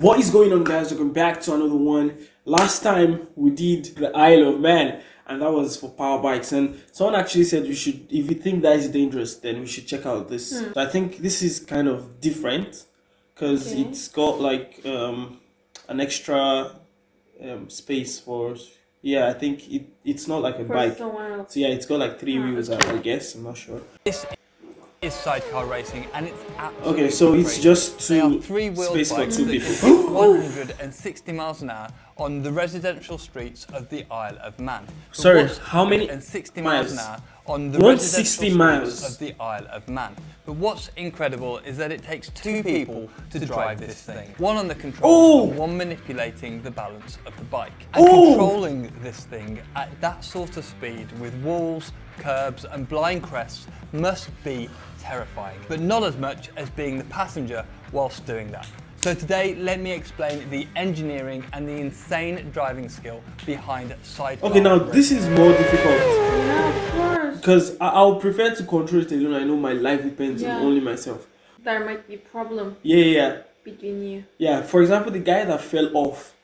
What is going on, guys? Welcome back to another one. Last time we did the Isle of Man, and that was for power bikes, and someone actually said we should, if you think that is dangerous, then we should check out this. So I think this is kind of different because it's got like an extra space for, yeah, I think it's not like a bike. So yeah, it's got like three wheels, I guess. I'm not sure. This is sidecar racing, and it's absolutely okay. So it's crazy. just two space for two people. 160 miles an hour on the residential streets of the Isle of Man. Sorry, how many? 160 miles an hour on the 160 residential miles streets of the Isle of Man. But what's incredible is that it takes two people to drive this thing. One on the controls and one manipulating the balance of the bike. And controlling this thing at that sort of speed with walls, curbs and blind crests must be terrifying, but not as much as being the passenger whilst doing that. So today, let me explain the engineering and the insane driving skill behind sidecar. Okay, now this is more difficult. Yeah, of course. Because I'll prefer to control it alone. I know my life depends on only myself. There might be a problem between you. Yeah, for example, the guy that fell off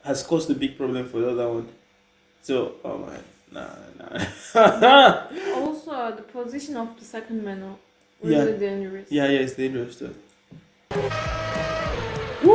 has caused a big problem for the other one. So, oh man, nah. Also, the position of the second man is really dangerous. Yeah, it's dangerous too.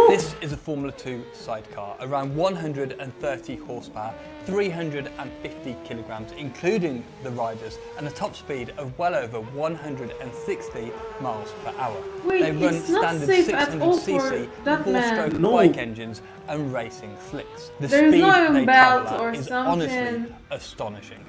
This is a Formula 2 sidecar, around 130 horsepower, 350 kilograms, including the riders, and a top speed of well over 160 miles per hour. Wait, they run it's not standard safe at all 600cc for that man. four-stroke bike engines and racing slicks. The There's speed no they belt travel or at is something. honestly astonishing.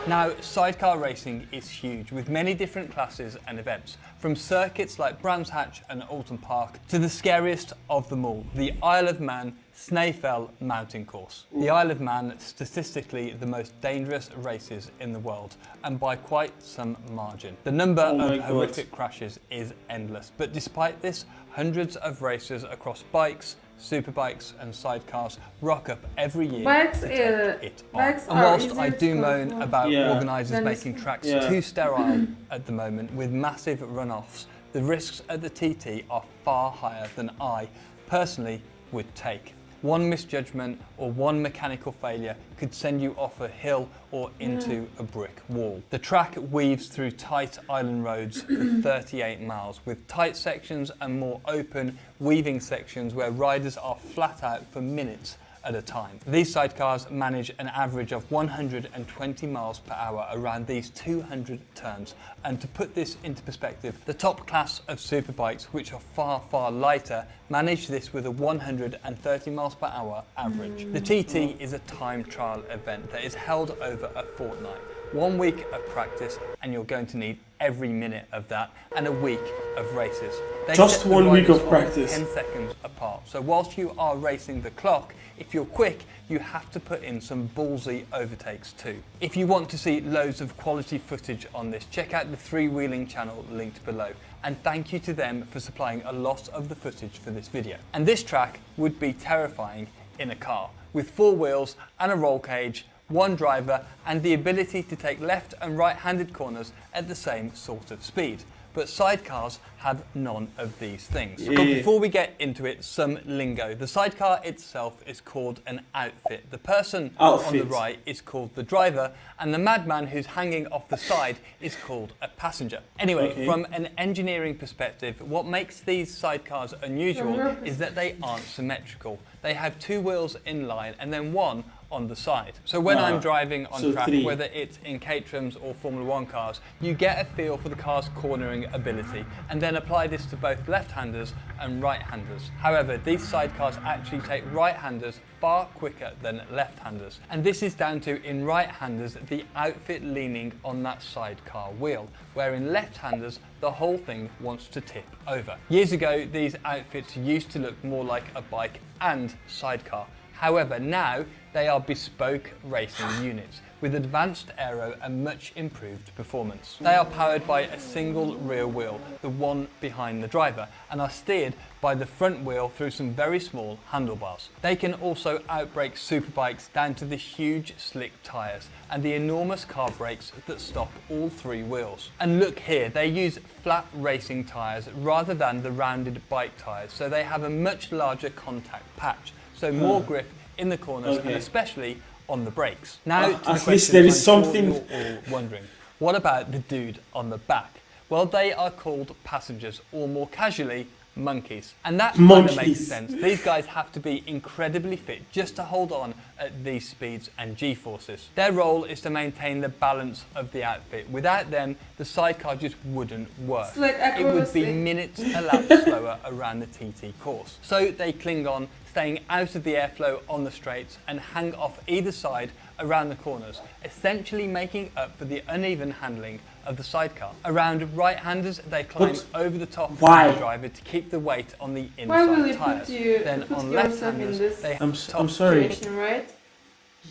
Now, sidecar racing is huge, with many different classes and events, from circuits like Brands Hatch and Alton Park to the scariest of them all, the Isle of Man Snaefell Mountain Course. The Isle of Man, statistically the most dangerous races in the world, and by quite some margin. The number of horrific crashes is endless, but despite this, hundreds of racers across bikes, superbikes and sidecars rock up every year Bikes, to take it on. bikes And whilst I do moan about organisers making tracks too sterile at the moment with massive runoffs, the risks at the TT are far higher than I personally would take. One misjudgment or one mechanical failure could send you off a hill or into a brick wall. The track weaves through tight island roads for 38 miles, with tight sections and more open, weaving sections where riders are flat out for minutes at a time. These sidecars manage an average of 120 miles per hour around these 200 turns. And to put this into perspective, the top class of superbikes, which are far, far lighter, manage this with a 130 miles per hour average. The TT is a time trial event that is held over a fortnight. 1 week of practice, and you're going to need every minute of that, and a week of races. Just 1 week of practice. 10 seconds apart. So whilst you are racing the clock, if you're quick, you have to put in some ballsy overtakes too. If you want to see loads of quality footage on this, check out the Freewheeling channel linked below. And thank you to them for supplying a lot of the footage for this video. And this track would be terrifying in a car, with 4 wheels and a roll cage, one driver, and the ability to take left and right-handed corners at the same sort of speed. But sidecars have none of these things. But before we get into it, some lingo. The sidecar itself is called an outfit. The person on the right is called the driver, and the madman who's hanging off the side is called a passenger. Anyway, from an engineering perspective, what makes these sidecars unusual is that they aren't symmetrical. They have 2 wheels in line and then one on the side. So when I'm driving on track, whether it's in Caterhams or Formula 1 cars, you get a feel for the car's cornering ability and then apply this to both left-handers and right-handers. However, these sidecars actually take right-handers far quicker than left-handers. And this is down to, in right-handers, the outfit leaning on that sidecar wheel, where in left-handers, the whole thing wants to tip over. Years ago, these outfits used to look more like a bike and sidecar. However, now they are bespoke racing units, with advanced aero and much improved performance. They are powered by a single rear wheel, the one behind the driver, and are steered by the front wheel through some very small handlebars. They can also outbrake superbikes down to the huge slick tyres and the enormous car brakes that stop all three wheels. And look here, they use flat racing tyres rather than the rounded bike tyres, so they have a much larger contact patch, so more grip in the corners and especially on the brakes. Now to the at question least there is I'm something. sure you're all wondering, what about the dude on the back? Well, they are called passengers, or more casually, monkeys. And that kind of makes sense. These guys have to be incredibly fit just to hold on at these speeds and G-forces. Their role is to maintain the balance of the outfit. Without them, the sidecar just wouldn't work. It's like It would be acrobacy. minutes a lap slower around the TT course. So they cling on, staying out of the airflow on the straights and hang off either side around the corners, essentially making up for the uneven handling of the sidecar. Around right-handers, they climb over the top of the driver to keep the weight on the Why will inside you tyres. Then put on yourself in left-handers, this they I'm top sorry. situation, right?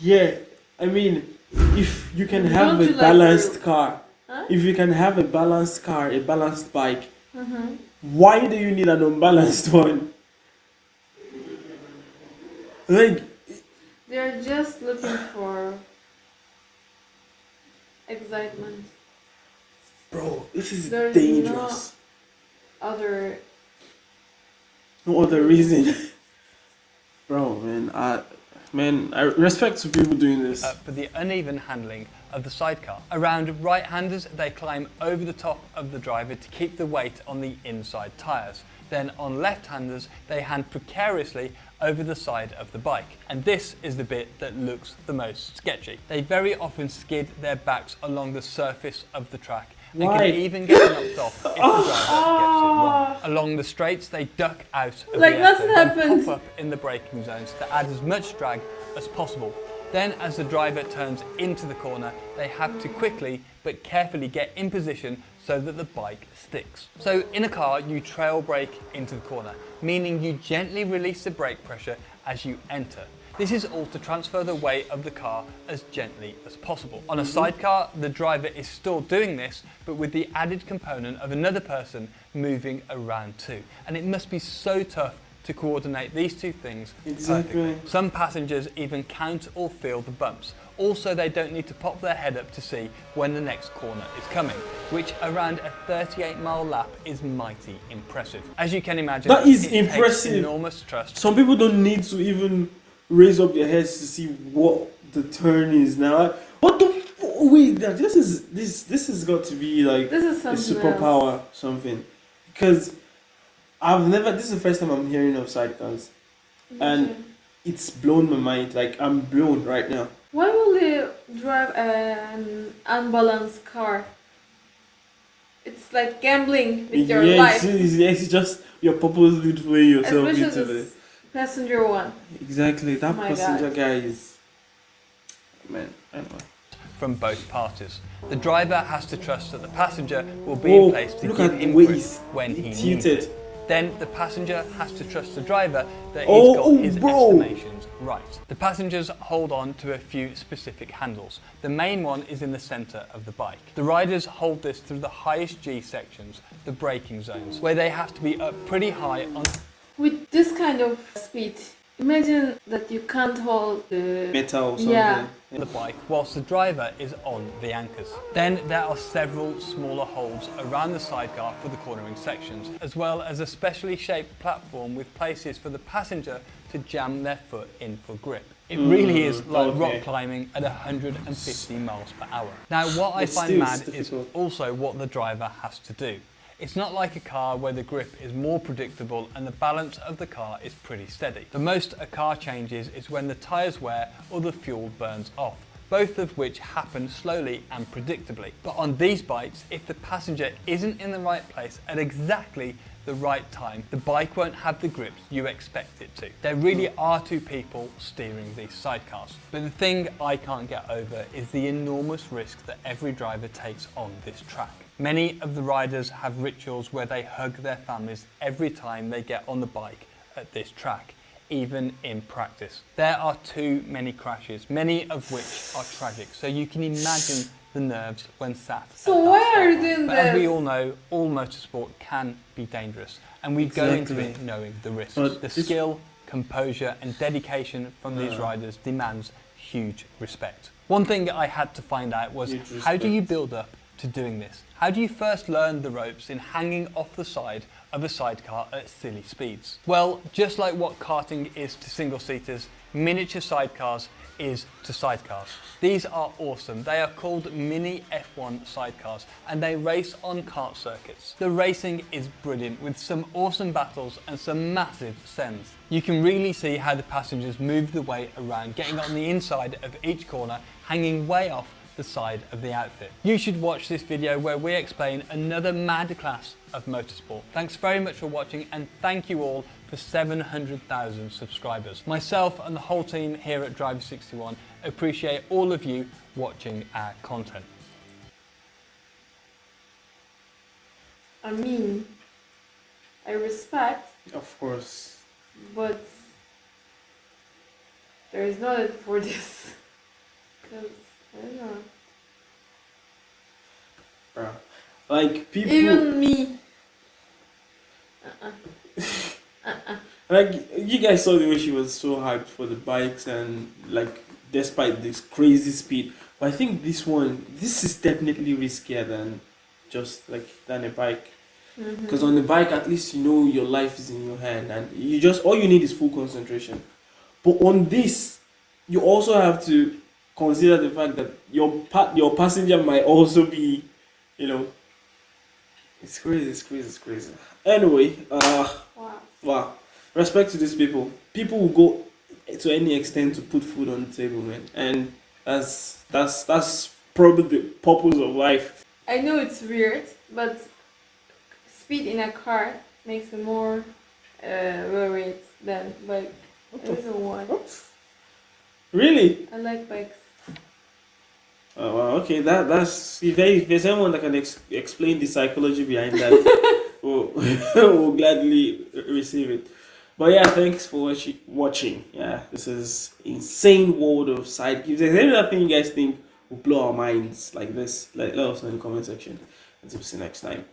Yeah, I mean, if you can have Don't a you like balanced to- car, Huh? if you can have a balanced car, a balanced bike, why do you need an unbalanced one? Like, They're just looking for excitement. bro, this is There's dangerous. Other No other reason. Bro, man, I respect to people doing this. for the uneven handling of the sidecar. Around right-handers, they climb over the top of the driver to keep the weight on the inside tyres. Then on left-handers, they hand precariously over the side of the bike. And this is the bit that looks the most sketchy. They very often skid their backs along the surface of the track and Why? can even get knocked off if the driver gets it wrong. Along the straights, they duck out of Like the nothing airfield and happened. pop up in the braking zones to add as much drag as possible. Then as the driver turns into the corner, they have to quickly but carefully get in position so that the bike sticks. So in a car, you trail brake into the corner, meaning you gently release the brake pressure as you enter. This is all to transfer the weight of the car as gently as possible. On a sidecar, the driver is still doing this, but with the added component of another person moving around too. And it must be so tough to coordinate these two things perfectly. Some passengers even count or feel the bumps. Also, they don't need to pop their head up to see when the next corner is coming, which around a 38-mile lap is mighty impressive. As you can imagine, That is it takes impressive. enormous trust. Some people don't need to even raise up their heads to see what the turn is now. What the wait? This has got to be like This is a something superpower, something. Because this is the first time I'm hearing of sidecars, and it's blown my mind. Like, I'm blown right now. Why will you drive an unbalanced car? It's like gambling with your life. It's just you're purposely throwing yourself Especially into this it. passenger one. Exactly, that Oh my passenger God. guy is. Man, I don't know. From both parties. The driver has to trust that the passenger will be Whoa, in place to look give at the him way grip he's when he needs tilted. it. Then the passenger has to trust the driver that he's Oh, got his bro. estimations right. The passengers hold on to a few specific handles. The main one is in the centre of the bike. The riders hold this through the highest G sections, the braking zones, where they have to be up pretty high on With this kind of speed, imagine that you can't hold the Metal or something. Yeah. the bike whilst the driver is on the anchors. Then there are several smaller holes around the sidecar for the cornering sections, as well as a specially shaped platform with places for the passenger to jam their foot in for grip. It really is like rock climbing at 150 miles per hour. Now what I But find still, mad it's is difficult. also what the driver has to do. It's not like a car where the grip is more predictable and the balance of the car is pretty steady. The most a car changes is when the tyres wear or the fuel burns off, both of which happen slowly and predictably. But on these bikes, if the passenger isn't in the right place at exactly the right time, the bike won't have the grips you expect it to. There really are two people steering these sidecars. But the thing I can't get over is the enormous risk that every driver takes on this track. Many of the riders have rituals where they hug their families every time they get on the bike at this track. even in practice. There are too many crashes, many of which are tragic, so you can imagine the nerves when sat. So at that why are you start line. doing But as we this? all know, all motorsport can be dangerous, and we go into Exactly. it knowing the risks. But The this- skill, composure and dedication from these riders demands huge respect. One thing I had to find out was, Huge how do you respect. build up to doing this? How do you first learn the ropes in hanging off the side of a sidecar at silly speeds? Well, just like what karting is to single-seaters, miniature sidecars is to sidecars. These are awesome. They are called mini F1 sidecars and they race on kart circuits. The racing is brilliant with some awesome battles and some massive sends. You can really see how the passengers move the way around, getting on the inside of each corner, hanging way off the side of the outfit. You should watch this video where we explain another mad class of motorsport. Thanks very much for watching and thank you all for 700,000 subscribers. Myself and the whole team here at Driver 61 appreciate all of you watching our content. I mean, I respect, Of course. but there is no need for this. 'Cause, I don't know. Bruh. Like people Even me. like you guys saw the way she was so hyped for the bikes and like despite this crazy speed. But I think this is definitely riskier than just like than a bike. Because on the bike at least you know your life is in your hand and you just all you need is full concentration. But on this, you also have to consider the fact that your passenger might also be, you know, it's crazy. Anyway, Wow. wow, respect to these people. People will go to any extent to put food on the table, man, and that's probably the purpose of life. I know it's weird, but speed in a car makes me more worried than bike. I don't know why. What? Really? I like bikes. Oh, wow, okay, that's if there's anyone that can explain the psychology behind that, we'll gladly receive it. But yeah, thanks for watching. Yeah, this is insane world of side. If there's anything you guys think will blow our minds like this, let us know in the comment section. Until we see you next time.